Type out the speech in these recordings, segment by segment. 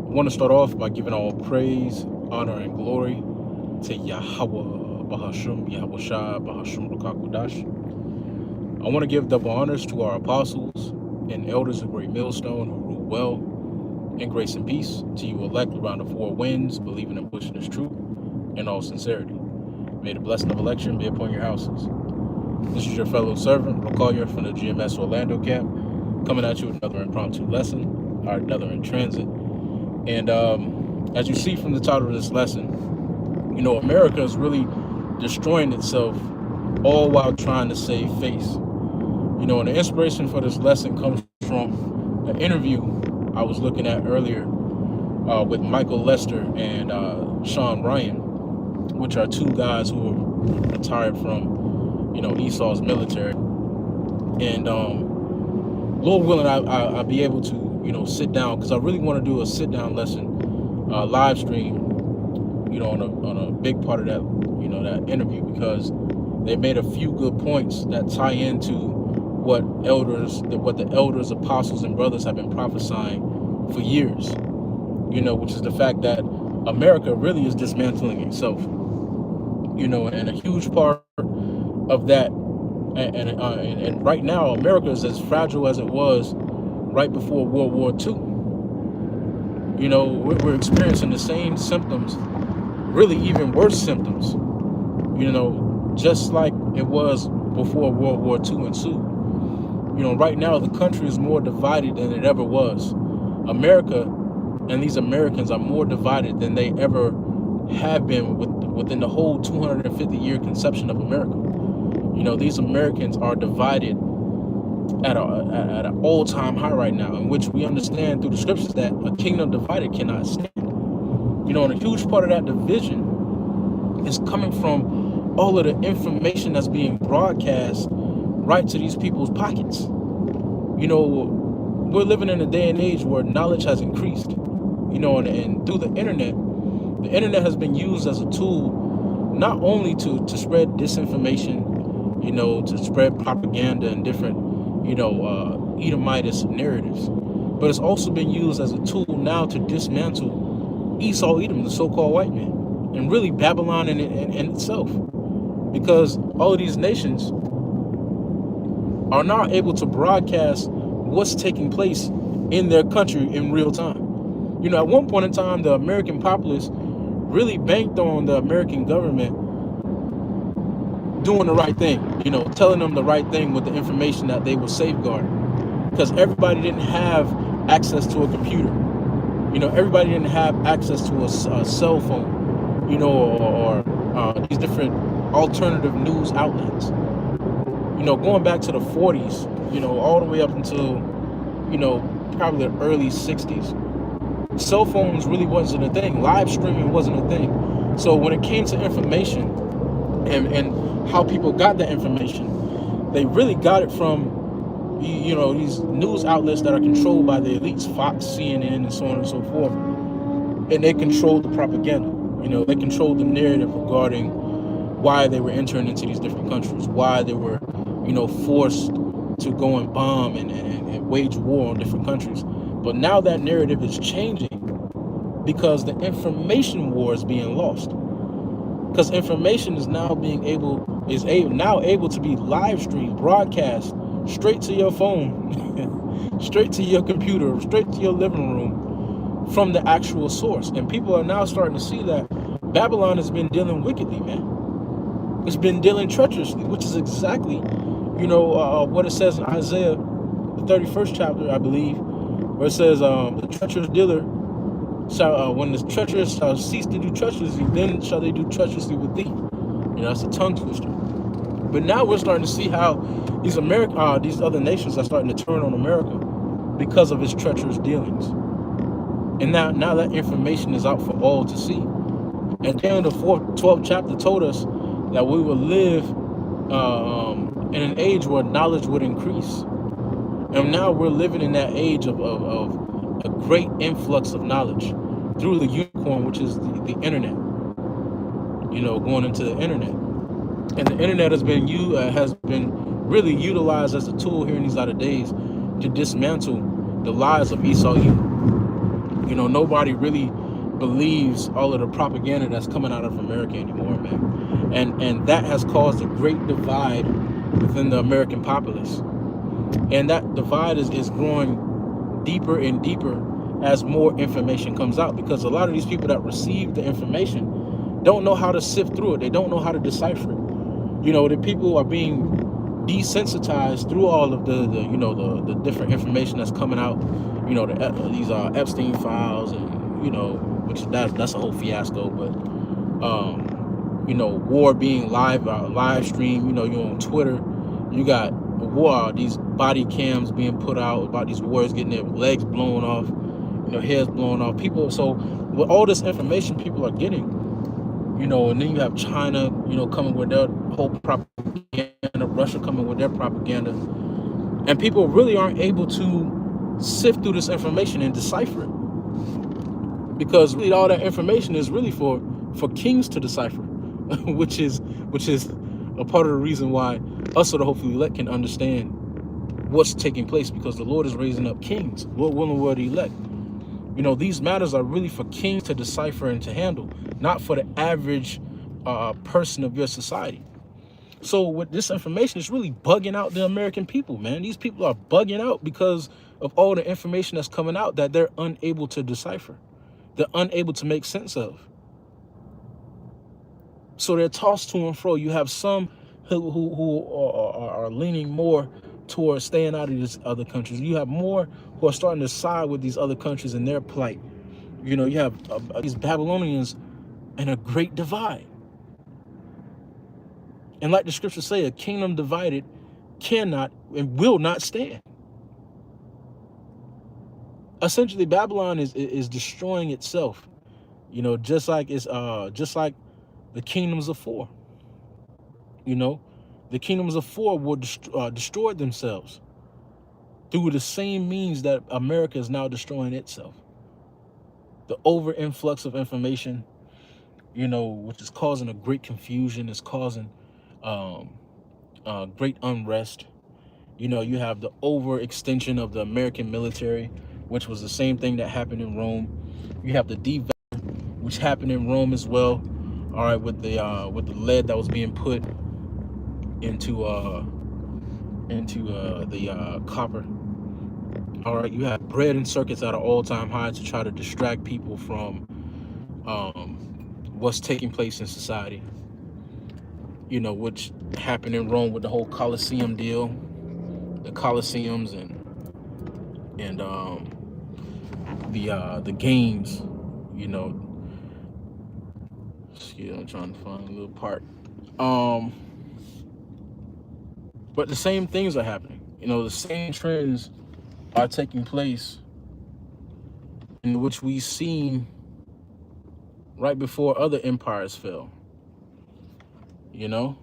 I want to start off by giving all praise, honor, and glory to Yahweh Bahashum, Yahweh Shah Bahashum Rukakudash. I want to give double honors to our apostles and elders of Great Millstone who rule well in grace and peace, to you elect around the four winds, believing and pushing this truth in all sincerity. May the blessing of election be upon your houses. This is your fellow servant, Rakalyer from the GMS Orlando camp, coming at you with another impromptu lesson, or another in transit. And as you see from the title of this lesson, America is really destroying itself all while trying to save face. And the inspiration for this lesson comes from an interview I was looking at earlier with Michael Lester and Sean Ryan, which are two guys who are retired from, Esau's military. And Lord willing, I'll be able to, sit down, because I really want to do a sit-down lesson, live stream, on a big part of that, that interview, because they made a few good points that tie into what the elders, apostles, and brothers have been prophesying for years, which is the fact that America really is dismantling itself, and a huge part of that, and right now America is as fragile as it was right before World War II. We're experiencing the same symptoms, really even worse symptoms, just like it was before World War II ensued. Right now the country is more divided than it ever was. America and these Americans are more divided than they ever have been within the whole 250-year conception of America. These Americans are divided at an all-time high right now, in which we understand through the scriptures that a kingdom divided cannot stand. And a huge part of that division is coming from all of the information that's being broadcast right to these people's pockets. We're living in a day and age where knowledge has increased, and through the internet has been used as a tool not only to spread disinformation, to spread propaganda and different, Edomitist narratives, but it's also been used as a tool now to dismantle Esau Edom, the so-called white man, and really Babylon in itself, because all of these nations are not able to broadcast what's taking place in their country in real time. At one point in time, the American populace really banked on the American government doing the right thing, telling them the right thing with the information that they were safeguarding, because everybody didn't have access to a computer. Everybody didn't have access to a cell phone, or these different alternative news outlets. Going back to the 40s, all the way up until, probably the early 60s, cell phones really wasn't a thing. Live streaming wasn't a thing. So when it came to information and how people got that information, they really got it from, these news outlets that are controlled by the elites, Fox, CNN, and so on and so forth. And they controlled the propaganda. They controlled the narrative regarding why they were entering into these different countries, why they were, forced to go and bomb and wage war on different countries. But now that narrative is changing because the information war is being lost. Because information is now able to be live streamed, broadcast straight to your phone, straight to your computer, straight to your living room from the actual source. And people are now starting to see that Babylon has been dealing wickedly, man. It's been dealing treacherously, which is exactly, what it says in Isaiah, the 31st chapter, I believe, where it says, the treacherous dealer shall, when the treacherous shall cease to do treacherously, then shall they do treacherously with thee. That's a tongue twister. But now we're starting to see how these other nations are starting to turn on America because of its treacherous dealings. And now that information is out for all to see. And Daniel the 12th chapter told us that we will live in an age where knowledge would increase. And now we're living in that age of a great influx of knowledge through the unicorn, which is the internet. Going into the internet. And the internet has been really utilized as a tool here in these latter days to dismantle the lies of Esau Edom. You know, nobody really believes all of the propaganda that's coming out of America anymore, man. And that has caused a great divide within the American populace. And that divide is growing deeper and deeper as more information comes out, because a lot of these people that receive the information don't know how to sift through it. They don't know how to decipher it. You know, the people are being desensitized through all of the different information that's coming out. You know, these Epstein files, and you know, which that's a whole fiasco. But you know, war being live stream. You know, you're on Twitter, you got war, these body cams being put out about these warriors getting their legs blown off, you know, heads blown off. People, so with all this information people are getting, you know, and then you have China, you know, coming with their whole propaganda, Russia coming with their propaganda, and people really aren't able to sift through this information and decipher it, because really all that information is really for kings to decipher, which is a part of the reason why us, or the hopefully elect, can understand what's taking place, because the Lord is raising up kings, Lord willing, word elect. You know, these matters are really for kings to decipher and to handle, not for the average person of your society. So with this information, it's really bugging out the American people, man. These people are bugging out because of all the information that's coming out that they're unable to decipher. They're unable to make sense of. So they're tossed to and fro. You have some who are leaning more towards staying out of these other countries. You have more who are starting to side with these other countries and their plight. You know, you have these Babylonians in a great divide. And like the scriptures say, a kingdom divided cannot and will not stand. Essentially, Babylon is destroying itself. You know, just like the kingdoms of four. You know, the kingdoms of four will destroy themselves through the same means that America is now destroying itself. The over influx of information, you know, which is causing a great confusion, is causing great unrest. You know, you have the overextension of the American military, which was the same thing that happened in Rome. You have the devalue, which happened in Rome as well. All right, with the lead that was being put into the copper. All right, you have bread and circuits at an all-time high to try to distract people from what's taking place in society. You know, which happened in Rome with the whole Colosseum deal, the Colosseums and the games. You know, excuse me, I'm trying to find a little part. But the same things are happening. You know, the same trends are taking place, in which we seen right before other empires fell. You know?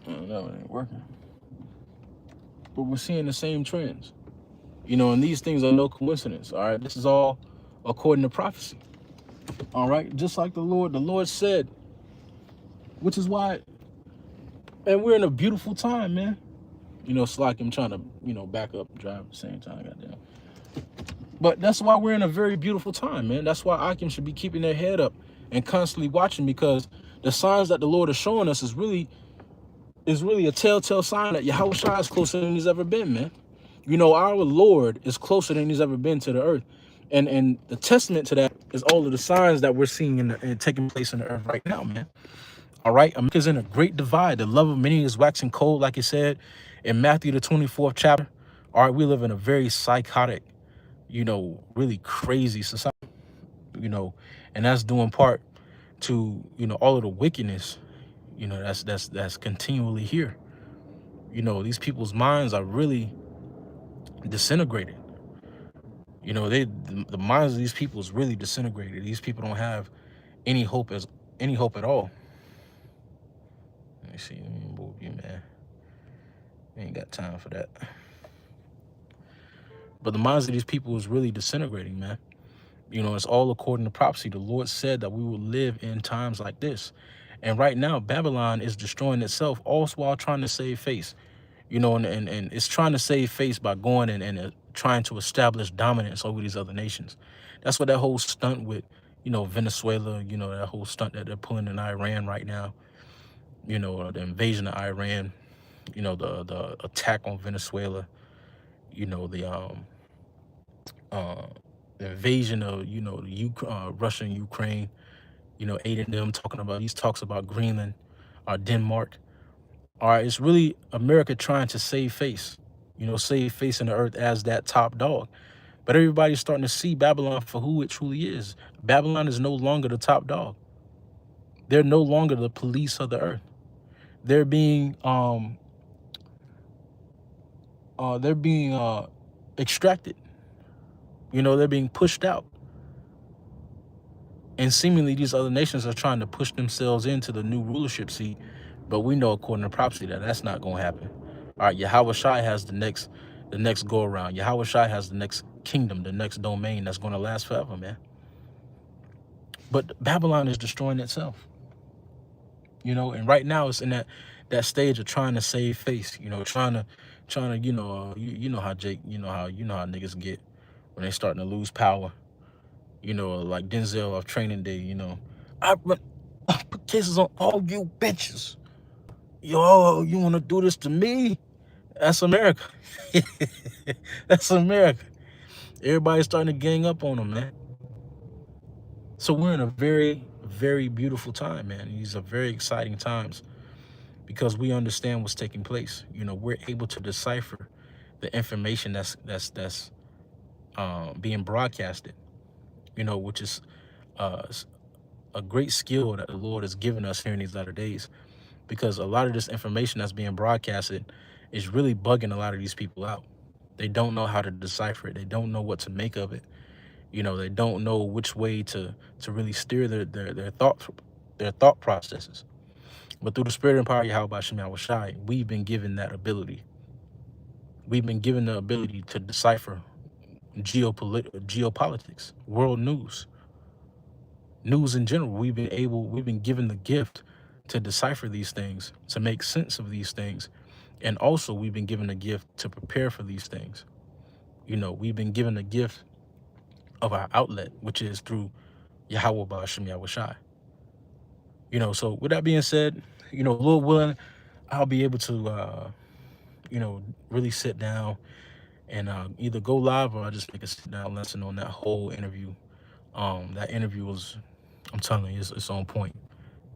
No, it ain't working. But we're seeing the same trends. You know, and these things are no coincidence. All right, this is all according to prophecy. All right, just like the Lord said, which is why, and we're in a beautiful time, man. You know, it's like I'm trying to, you know, back up and drive at the same time, goddamn. But that's why we're in a very beautiful time, man. That's why Akim should be keeping their head up and constantly watching, because the signs that the Lord is showing us is really a telltale sign that Yahushua is closer than he's ever been, man. You know, our Lord is closer than he's ever been to the earth. And the testament to that is all of the signs that we're seeing and taking place in the earth right now, man. All right, America's in a great divide. The love of many is waxing cold, like it said in Matthew, the 24th chapter. All right, we live in a very psychotic, you know, really crazy society, you know, and that's due in part to, you know, all of the wickedness, you know, that's continually here. You know, these people's minds are really disintegrated. You know, the minds of these people is really disintegrated. These people don't have any hope at all. Let me see. Let me move you, man. Ain't got time for that. But the minds of these people is really disintegrating, man. You know, it's all according to prophecy. The Lord said that we will live in times like this. And right now, Babylon is destroying itself, also while trying to save face. You know, and it's trying to save face by going and trying to establish dominance over these other nations. That's what that whole stunt with, Venezuela, that whole stunt that they're pulling in Iran right now, the invasion of Iran, the attack on Venezuela, the uh, the invasion of, Russia and Ukraine, aiding them, talking about these talks about Greenland or Denmark. All right, it's really America trying to save face, save face in the earth as that top dog. But everybody's starting to see Babylon for who it truly is. Babylon is no longer the top dog. They're no longer the police of the earth. They're being extracted. They're being pushed out. And seemingly these other nations are trying to push themselves into the new rulership seat. But we know, according to prophecy, that that's not going to happen. All right, Yahweh Shai has the next go around. Yahweh Shai has the next kingdom, the next domain that's going to last forever, man. But Babylon is destroying itself. And right now it's in that stage of trying to save face, trying to, you know how Jake, you know how niggas get when they starting to lose power, like Denzel of Training Day, I put cases on all you bitches. Yo, you want to do this to me? That's America. That's America. Everybody's starting to gang up on them, man. So we're in a very, very beautiful time, man. These are very exciting times because we understand what's taking place. We're able to decipher the information that's being broadcasted, which is a great skill that the Lord has given us here in these latter days, because a lot of this information that's being broadcasted is really bugging a lot of these people out. They don't know how to decipher it. They don't know what to make of it. They don't know which way to really steer their thought processes. But through the spirit and power of Yahweh Shem Yahweh Shai, we've been given that ability. We've been given the ability to decipher geopolitics, world news in general. We've been given the gift to decipher these things, to make sense of these things. And also we've been given a gift to prepare for these things. We've been given a gift of our outlet, which is through Yahweh Ba'ashem Yahweh Shai. So with that being said, Lord willing, I'll be able to, really sit down and either go live or I'll just make a sit down lesson on that whole interview. That interview was, I'm telling you, it's on point.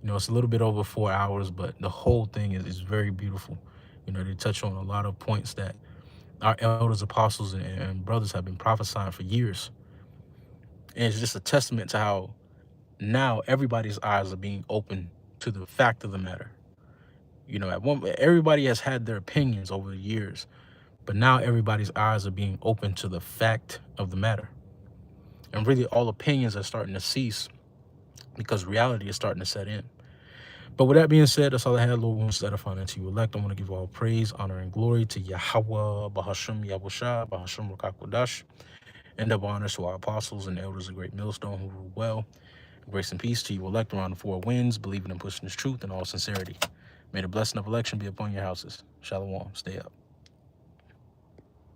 It's a little bit over 4 hours, but the whole thing is very beautiful. They touch on a lot of points that our elders, apostles, and brothers have been prophesying for years. And it's just a testament to how now everybody's eyes are being open to the fact of the matter. Everybody has had their opinions over the years, but now everybody's eyes are being open to the fact of the matter. And really all opinions are starting to cease because reality is starting to set in. But with that being said, that's all I had. Lord wants to edify unto you elect. I want to give all praise, honor, and glory to Yahweh, Bahashem, Yahushua, Bahashem, Rukakodash, and double honors to our apostles and elders of Great Millstone who rule well. Grace and peace to you elect around the four winds, believing and pushing this truth in all sincerity. May the blessing of election be upon your houses. Shalom. Stay up.